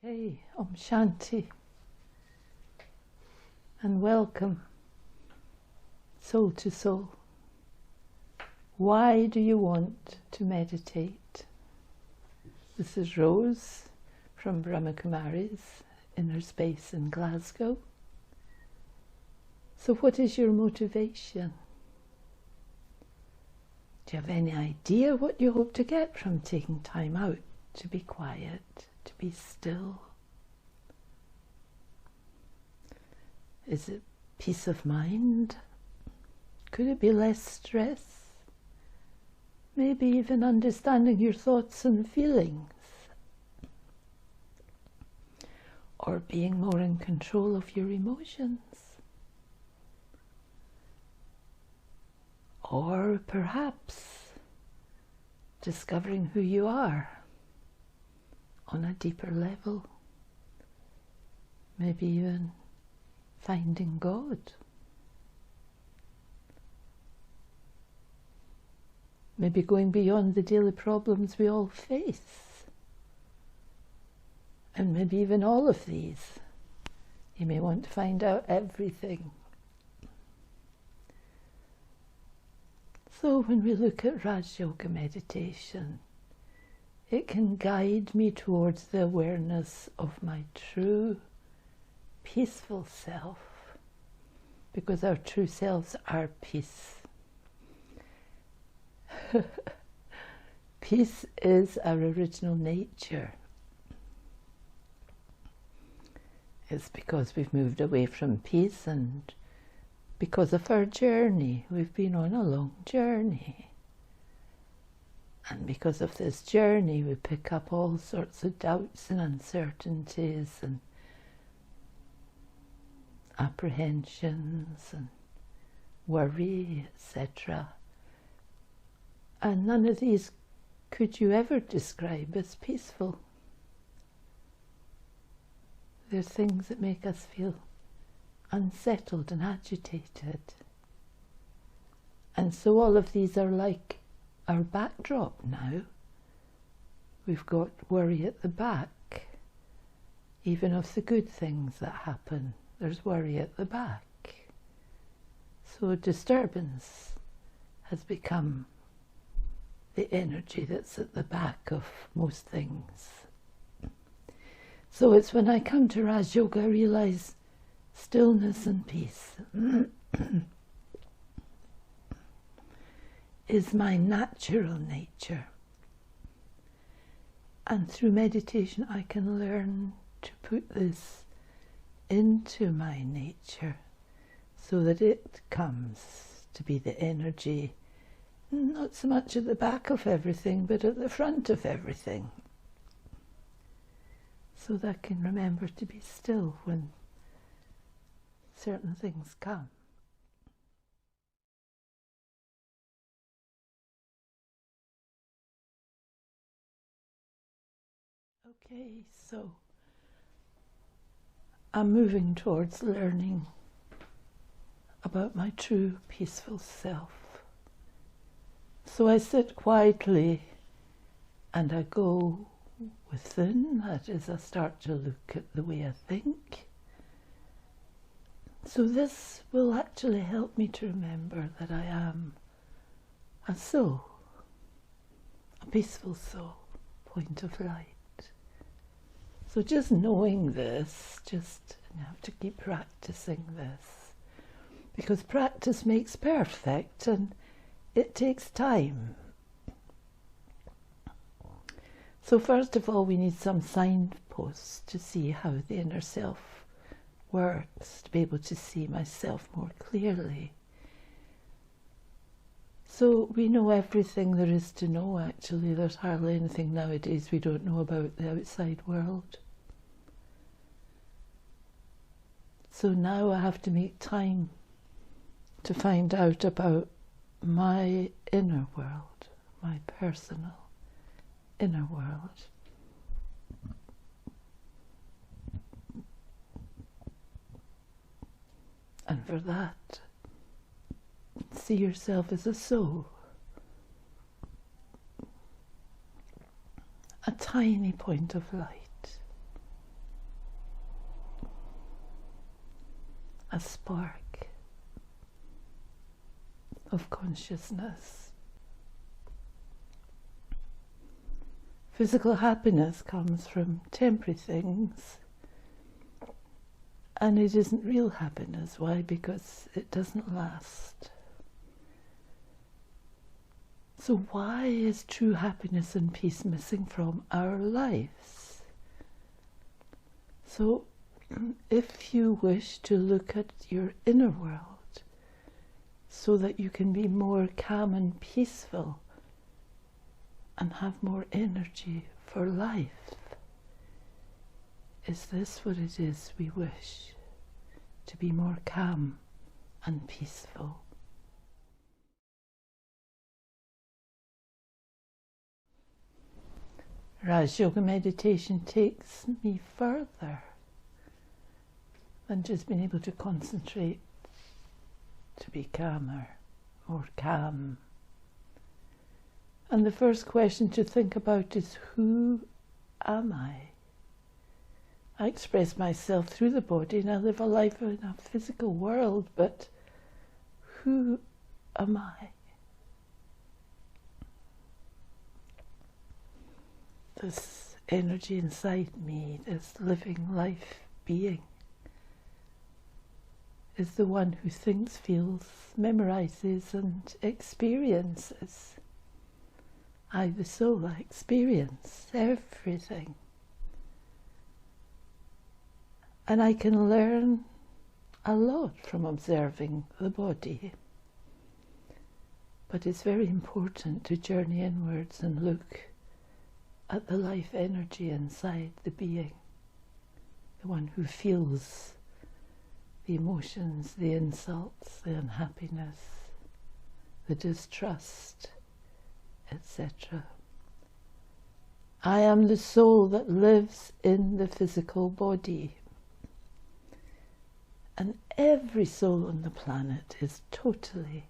Hey, Om Shanti, and welcome, soul to soul. Why do you want to meditate? This is Rose from Brahmakumari's Inner Space in Glasgow. So what is your motivation? Do you have any idea what you hope to get from taking time out to be quiet, to be still? Is it peace of mind? Could it be less stress? Maybe even understanding your thoughts and feelings? Or being more in control of your emotions? Or perhaps discovering who you are on a deeper level? Maybe even finding God. Maybe going beyond the daily problems we all face. And maybe even all of these. You may want to find out everything. So when we look at Raj Yoga meditation, it can guide me towards the awareness of my true peaceful self, because our true selves are peace. Peace is our original nature. It's because we've moved away from peace, and because of our journey, we've been on a long journey. And because of this journey, we pick up all sorts of doubts and uncertainties and apprehensions and worry, etc. And none of these could you ever describe as peaceful. They're things that make us feel unsettled and agitated. And so all of these are like our backdrop now. We've got worry at the back. Even of the good things that happen, there's worry at the back. So disturbance has become the energy that's at the back of most things. So it's when I come to Raj Yoga, I realize stillness and peace is my natural nature. And through meditation I can learn to put this into my nature so that it comes to be the energy, not so much at the back of everything, but at the front of everything. So that I can remember to be still when certain things come. Okay, so I'm moving towards learning about my true peaceful self. So I sit quietly and I go within, that is, I start to look at the way I think. So this will actually help me to remember that I am a soul, a peaceful soul, point of light. So just knowing this, you have to keep practicing this, because practice makes perfect and it takes time. So first of all, we need some signposts to see how the inner self works, to be able to see myself more clearly. So we know everything there is to know, actually. There's hardly anything nowadays we don't know about the outside world. So now I have to make time to find out about my inner world, my personal inner world. And for that, see yourself as a soul, a tiny point of light, a spark of consciousness. Physical happiness comes from temporary things, and it isn't real happiness. Why? Because it doesn't last. So why is true happiness and peace missing from our lives? So if you wish to look at your inner world so that you can be more calm and peaceful and have more energy for life, is this what it is we wish? To be more calm and peaceful. Raj Yoga meditation takes me further than just being able to concentrate to be calmer, more calm. And the first question to think about is, who am I? I express myself through the body and I live a life in a physical world, but who am I? This energy inside me, this living life being, is the one who thinks, feels, memorizes and experiences. I, the soul, I experience everything. And I can learn a lot from observing the body. But it's very important to journey inwards and look at the life energy inside the being, the one who feels the emotions, the insults, the unhappiness, the distrust, etc. I am the soul that lives in the physical body. And every soul on the planet is totally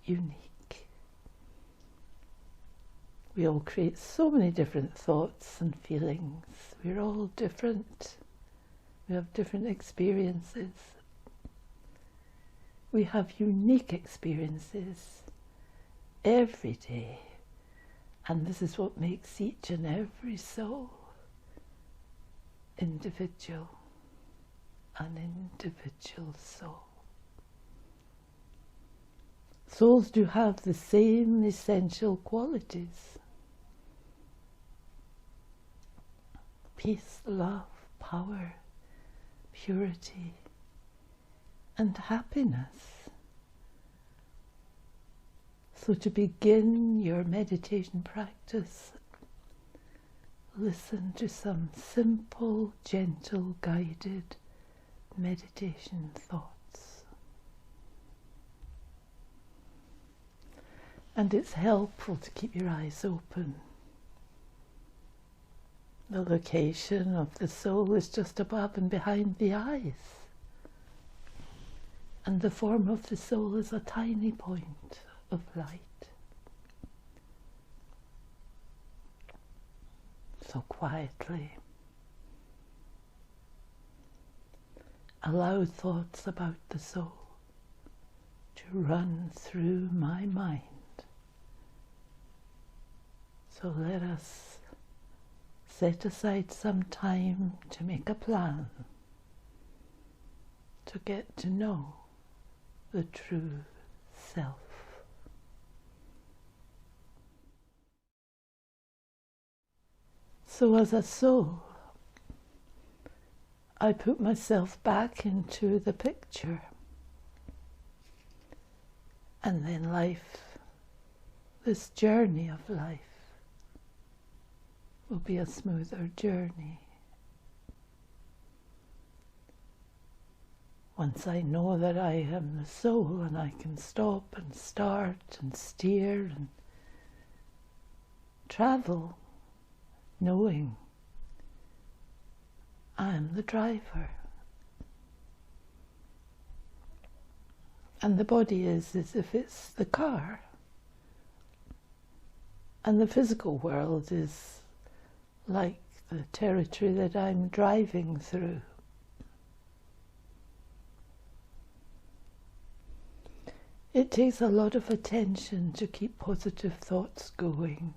unique. We all create so many different thoughts and feelings. We're all different. We have different experiences. We have unique experiences every day. And this is what makes each and every soul individual. An individual soul. Souls do have the same essential qualities: peace, love, power, purity, and happiness. So to begin your meditation practice, listen to some simple, gentle, guided meditation thoughts. And it's helpful to keep your eyes open. The location of the soul is just above and behind the eyes. And the form of the soul is a tiny point of light. So quietly, allow thoughts about the soul to run through my mind. So let us set aside some time to make a plan, to get to know the true self. So as a soul, I put myself back into the picture, and then life, this journey of life, will be a smoother journey. Once I know that I am the soul and I can stop and start and steer and travel, knowing I am the driver. And the body is as if it's the car. And the physical world is like the territory that I'm driving through. It takes a lot of attention to keep positive thoughts going.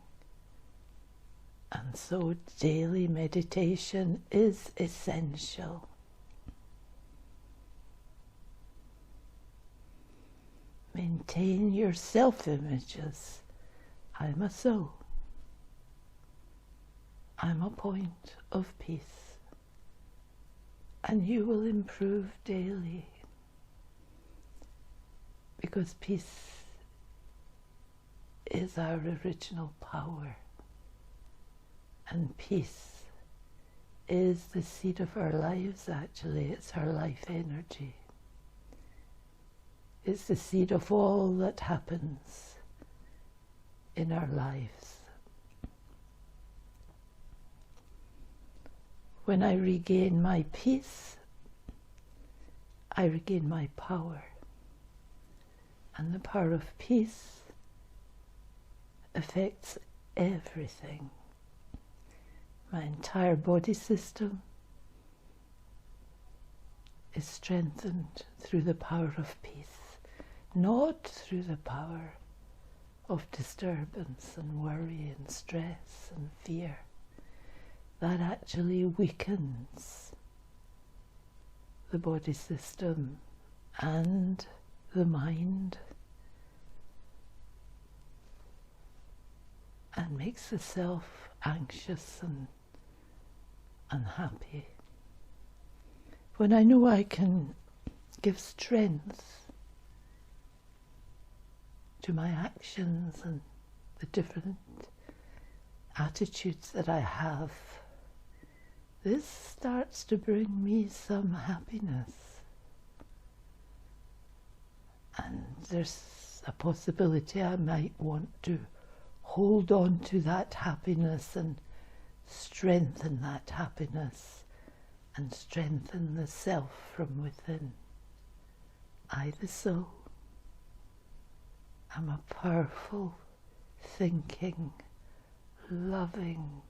And so daily meditation is essential. Maintain your self-images. I'm a soul. I'm a point of peace. And you will improve daily. Because peace is our original power. And peace is the seed of our lives, actually. It's our life energy. It's the seed of all that happens in our lives. When I regain my peace, I regain my power. And the power of peace affects everything. My entire body system is strengthened through the power of peace, not through the power of disturbance and worry and stress and fear. That actually weakens the body system and the mind and makes the self anxious and unhappy. When I know I can give strength to my actions and the different attitudes that I have, this starts to bring me some happiness. And there's a possibility I might want to hold on to that happiness and strengthen that happiness and strengthen the self from within. I, the soul, am a powerful, thinking, loving,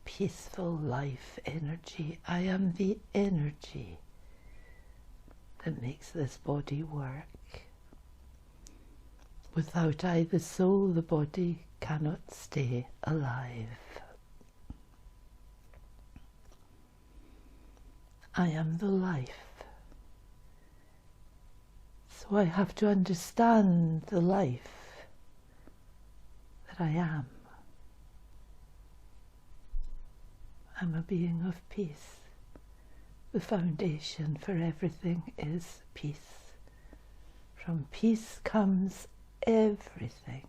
peaceful life energy. I am the energy that makes this body work. Without I, the soul, the body cannot stay alive. I am the life. So I have to understand the life that I am. I'm a being of peace. The foundation for everything is peace. From peace comes everything.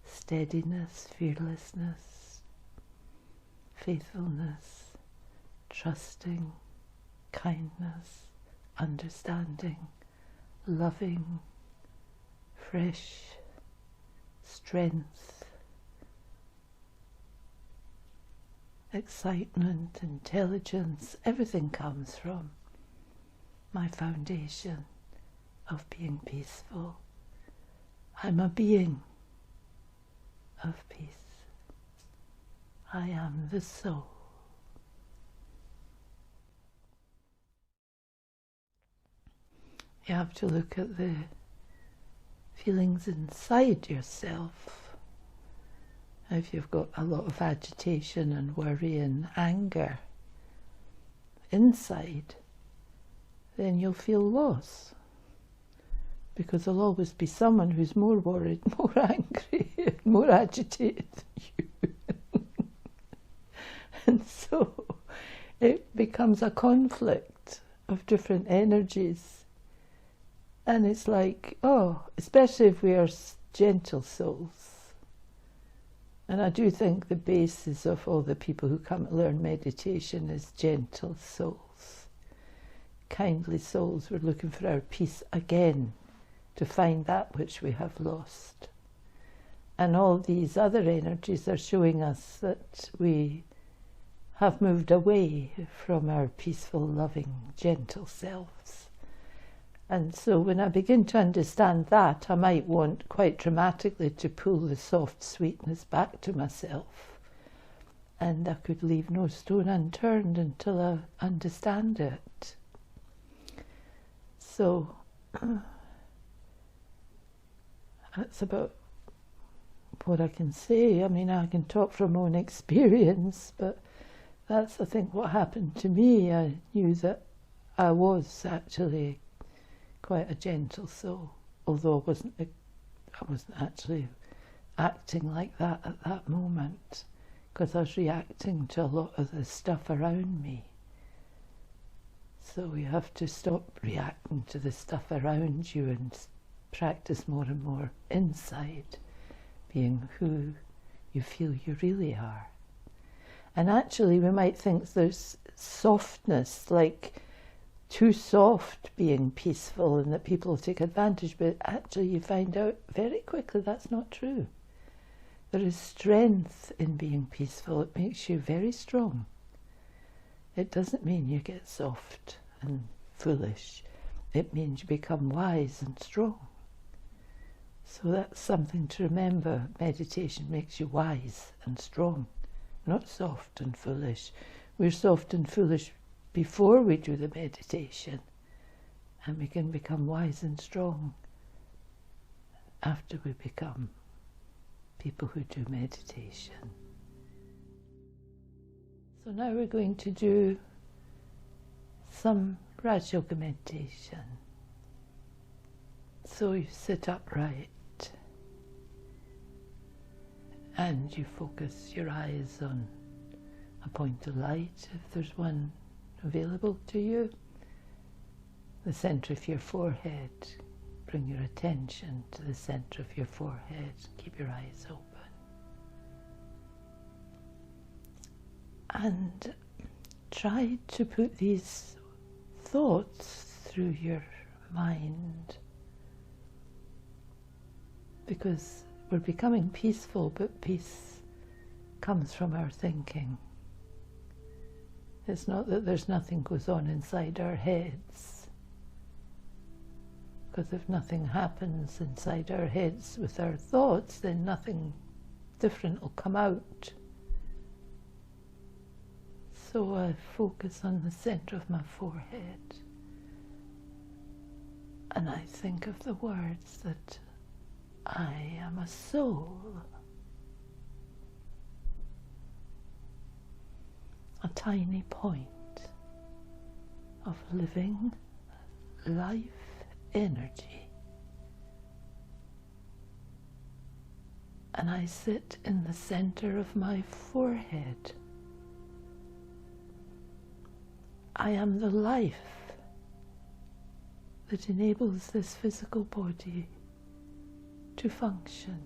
Steadiness, fearlessness, faithfulness, trusting, kindness, understanding, loving, fresh, strength, excitement, intelligence. Everything comes from my foundation of being peaceful. I'm a being of peace. I am the soul. You have to look at the feelings inside yourself. If you've got a lot of agitation and worry and anger inside, then you'll feel loss. Because there'll always be someone who's more worried, more angry, more agitated than you. And so it becomes a conflict of different energies. And it's like, oh, especially if we are gentle souls. And I do think the basis of all the people who come to learn meditation is gentle souls. Kindly souls. We're looking for our peace again, to find that which we have lost. And all these other energies are showing us that we have moved away from our peaceful, loving, gentle selves. And so when I begin to understand that, I might want quite dramatically to pull the soft sweetness back to myself. And I could leave no stone unturned until I understand it. So That's about what I can say. I mean, I can talk from my own experience, but that's, I think, what happened to me. I knew that I was actually quite a gentle soul, although I wasn't actually acting like that at that moment, because I was reacting to a lot of the stuff around me. So you have to stop reacting to the stuff around you and practice more and more inside, being who you feel you really are. And actually we might think there's softness, like too soft being peaceful, and that people take advantage, but actually you find out very quickly that's not true. There is strength in being peaceful. It makes you very strong. It doesn't mean you get soft and foolish. It means you become wise and strong. So that's something to remember. Meditation makes you wise and strong, not soft and foolish. We're soft and foolish before we do the meditation, and we can become wise and strong after we become people who do meditation. So now we're going to do some Raj Augmentation. So you sit upright and you focus your eyes on a point of light, if there's one available to you, the center of your forehead. Bring your attention to the center of your forehead. Keep your eyes open. And try to put these thoughts through your mind, because we're becoming peaceful, but peace comes from our thinking. It's not that there's nothing goes on inside our heads, because if nothing happens inside our heads with our thoughts, then nothing different will come out. So I focus on the center of my forehead, and I think of the words that I am a soul, a tiny point of living life energy, and I sit in the center of my forehead. I am the life that enables this physical body to function.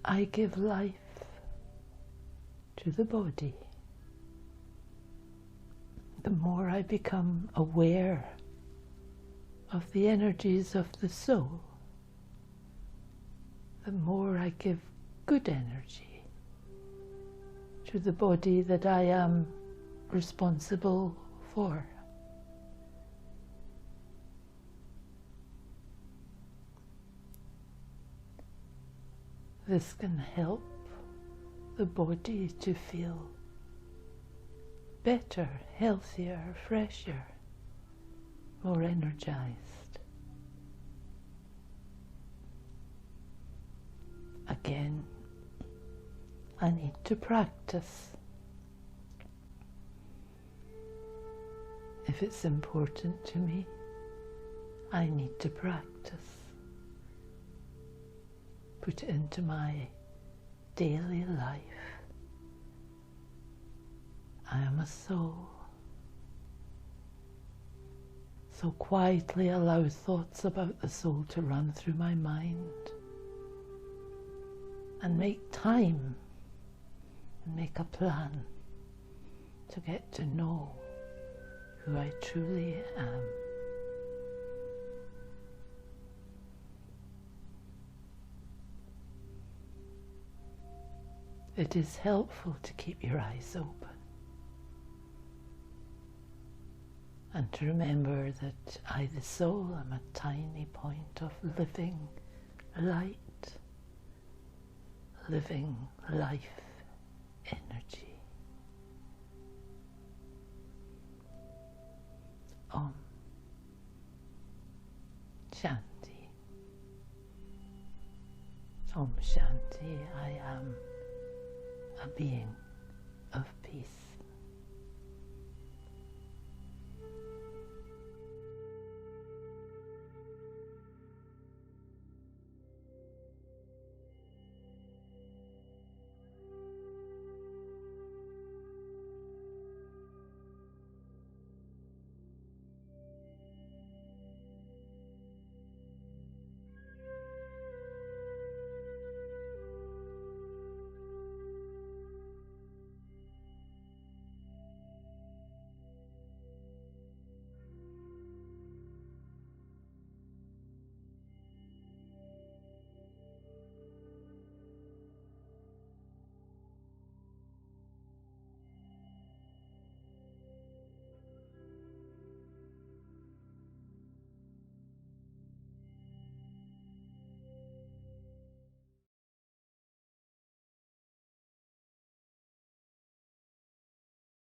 I give life to the body. The more I become aware of the energies of the soul, the more I give good energy to the body that I am responsible for. This can help the body to feel better, healthier, fresher, more energized. Again, I need to practice. If it's important to me, I need to practice. Put it into my daily life. I am a soul. So quietly allow thoughts about the soul to run through my mind, and make time and make a plan to get to know who I truly am. It is helpful to keep your eyes open and to remember that I, the soul, am a tiny point of living light, living life energy. Om Shanti. Om Shanti. I am a being of peace.